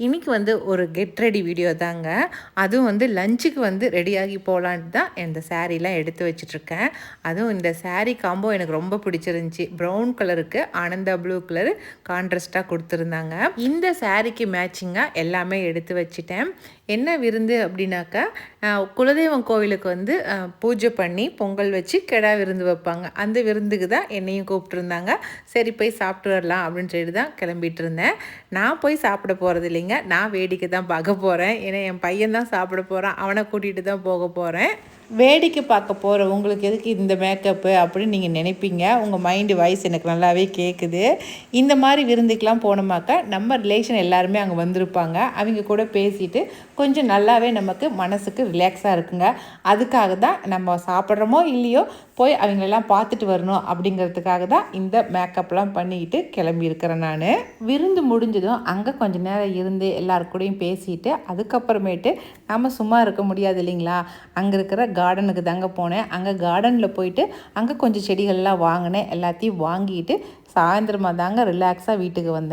இன்றைக்கி வந்து ஒரு கெட் ரெடி வீடியோ தாங்க. அதுவும் வந்து லஞ்சுக்கு வந்து ரெடியாகி போகலான்ட்டு தான் இந்த சாரீலாம் எடுத்து வச்சிட்ருக்கேன். அதுவும் இந்த சாரீ காம்போ எனக்கு ரொம்ப பிடிச்சிருந்துச்சி. ப்ரௌன் கலருக்கு ஆனந்தா ப்ளூ கலரு கான்ட்ராஸ்ட்டாக கொடுத்துருந்தாங்க. இந்த சாரீக்கு மேட்சிங்காக எல்லாமே எடுத்து வச்சுட்டேன். என்ன விருந்து அப்படின்னாக்கா, குலதெய்வம் கோவிலுக்கு வந்து பூஜை பண்ணி பொங்கல் வச்சு கெடா விருந்து வைப்பாங்க. அந்த விருந்துக்கு தான் என்னையும் கூப்பிட்ருந்தாங்க. சரி போய் சாப்பிட்டு வரலாம் அப்படின்னு சொல்லிட்டு தான் கிளம்பிட்டு இருந்தேன். நான் போய் சாப்பிட போகிறது இல்லைங்க. நான் வேடிக்கை தான் பார்க்க போகிறேன். ஏன்னா என் பையன் தான் சாப்பிட போகிறான். அவனை கூட்டிகிட்டு தான் போக போகிறேன். வேடிக்கை பார்க்க போகிற உங்களுக்கு எதுக்கு இந்த மேக்கப்பு அப்படின்னு நீங்கள் நினைப்பீங்க. உங்கள் மைண்டு வாய்ஸ் எனக்கு நல்லாவே கேட்குது. இந்த மாதிரி விருந்துக்கெலாம் போனோமாக்கா நம்ம ரிலேஷன் எல்லாருமே அங்கே வந்திருப்பாங்க. அவங்க கூட பேசிட்டு கொஞ்சம் நல்லாவே நமக்கு மனசுக்கு ரிலாக்ஸாக இருக்குங்க. அதுக்காக தான் நம்ம சாப்பிட்றோமோ இல்லையோ போய் அவங்களெல்லாம் பார்த்துட்டு வரணும் அப்படிங்கிறதுக்காக தான் இந்த மேக்கப்லாம் பண்ணிக்கிட்டு கிளம்பியிருக்கிறேன் நான். விருந்து முடிஞ்சதும் அங்கே கொஞ்சம் நேரம் இருந்து எல்லாருக்கூடையும் பேசிட்டு அதுக்கப்புறமேட்டு நம்ம சும்மா இருக்க முடியாது இல்லைங்களா, அங்கே இருக்கிற கார்டனுக்கு தாங்க போனேன். அங்கே கார்டனில் போயிட்டு அங்கே கொஞ்சம் செடிகள்லாம் வாங்கினேன். எல்லாத்தையும் வாங்கிட்டு சாயந்தரமாக தாங்க ரிலாக்ஸாக வீட்டுக்கு வந்தேன்.